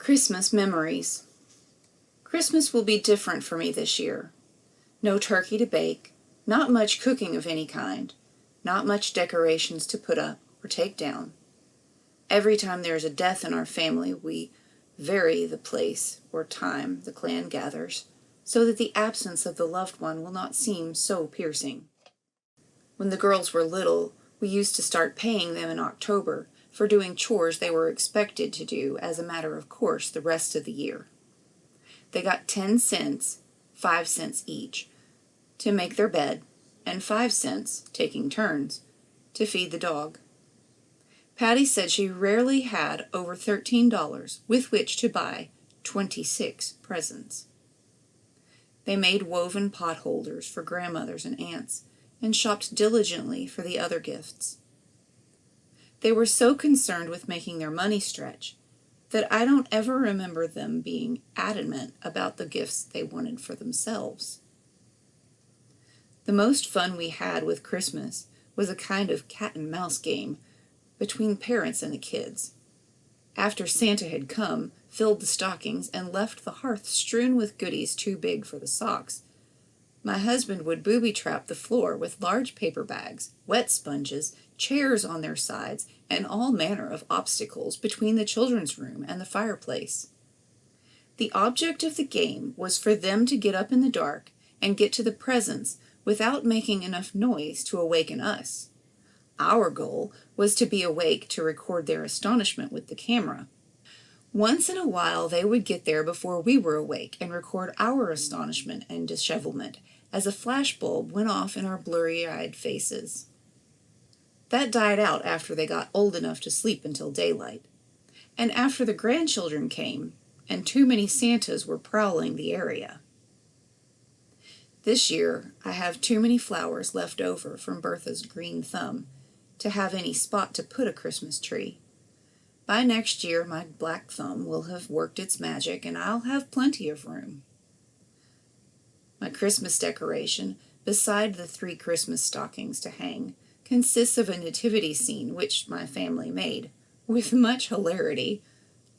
Christmas memories. Christmas will be different for me this year. No turkey to bake, not much cooking of any kind, not much decorations to put up or take down. Every time there is a death in our family, we vary the place or time the clan gathers, so that the absence of the loved one will not seem so piercing. When the girls were little, we used to start paying them in October for doing chores they were expected to do as a matter of course the rest of the year. They got 10 cents, 5 cents each, to make their bed, and 5 cents, taking turns, to feed the dog. Patty said she rarely had over $13 with which to buy 26 presents. They made woven pot holders for grandmothers and aunts, and shopped diligently for the other gifts. They were so concerned with making their money stretch that I don't ever remember them being adamant about the gifts they wanted for themselves. The most fun we had with Christmas was a kind of cat and mouse game between parents and the kids. After Santa had come, filled the stockings, and left the hearth strewn with goodies too big for the socks, my husband would booby-trap the floor with large paper bags, wet sponges, chairs on their sides, and all manner of obstacles between the children's room and the fireplace. The object of the game was for them to get up in the dark and get to the presents without making enough noise to awaken us. Our goal was to be awake to record their astonishment with the camera. Once in a while they would get there before we were awake and record our astonishment and dishevelment as a flashbulb went off in our blurry-eyed faces. That died out after they got old enough to sleep until daylight, and after the grandchildren came and too many Santas were prowling the area. This year I have too many flowers left over from Bertha's green thumb to have any spot to put a Christmas tree. By next year my black thumb will have worked its magic and I'll have plenty of room. My Christmas decoration, beside the 3 Christmas stockings to hang, consists of a nativity scene which my family made, with much hilarity,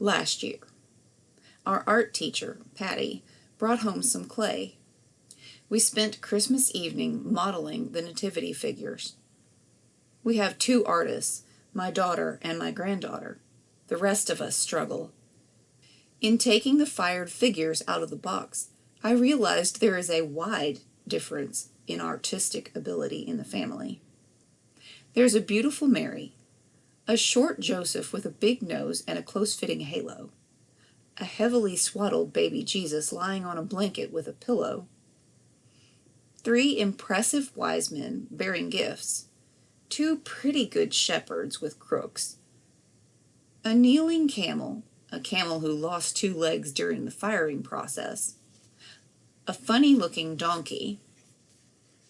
last year. Our art teacher, Patty, brought home some clay. We spent Christmas evening modeling the nativity figures. We have 2 artists, my daughter and my granddaughter. The rest of us struggle. In taking the fired figures out of the box, I realized there is a wide difference in artistic ability in the family. There's a beautiful Mary, a short Joseph with a big nose and a close-fitting halo, a heavily swaddled baby Jesus lying on a blanket with a pillow, 3 impressive wise men bearing gifts, 2 pretty good shepherds with crooks, a kneeling camel, a camel who lost 2 legs during the firing process, a funny-looking donkey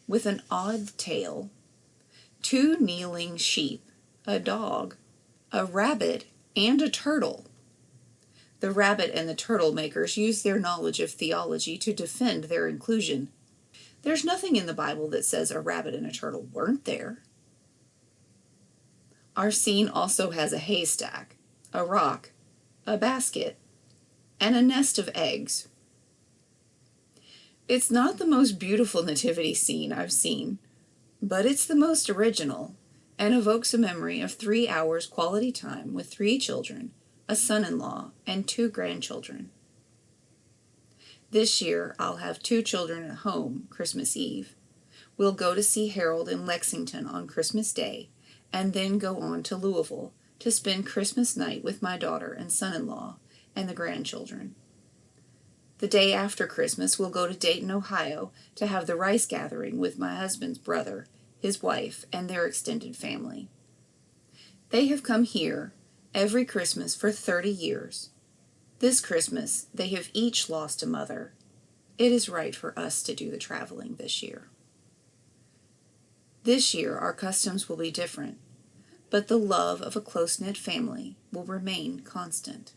with an odd tail, 2 kneeling sheep, a dog, a rabbit, and a turtle. The rabbit and the turtle makers use their knowledge of theology to defend their inclusion. There's nothing in the Bible that says a rabbit and a turtle weren't there. Our scene also has a haystack, a rock, a basket, and a nest of eggs. It's not the most beautiful nativity scene I've seen, but it's the most original and evokes a memory of 3 hours quality time with 3 children, a son-in-law, and 2 grandchildren. This year I'll have 2 children at home Christmas Eve. We'll go to see Harold in Lexington on Christmas Day, and then go on to Louisville to spend Christmas night with my daughter and son-in-law and the grandchildren. The day after Christmas, we'll go to Dayton, Ohio, to have the rice gathering with my husband's brother, his wife, and their extended family. They have come here every Christmas for 30 years. This Christmas, they have each lost a mother. It is right for us to do the traveling this year. This year, our customs will be different, but the love of a close-knit family will remain constant.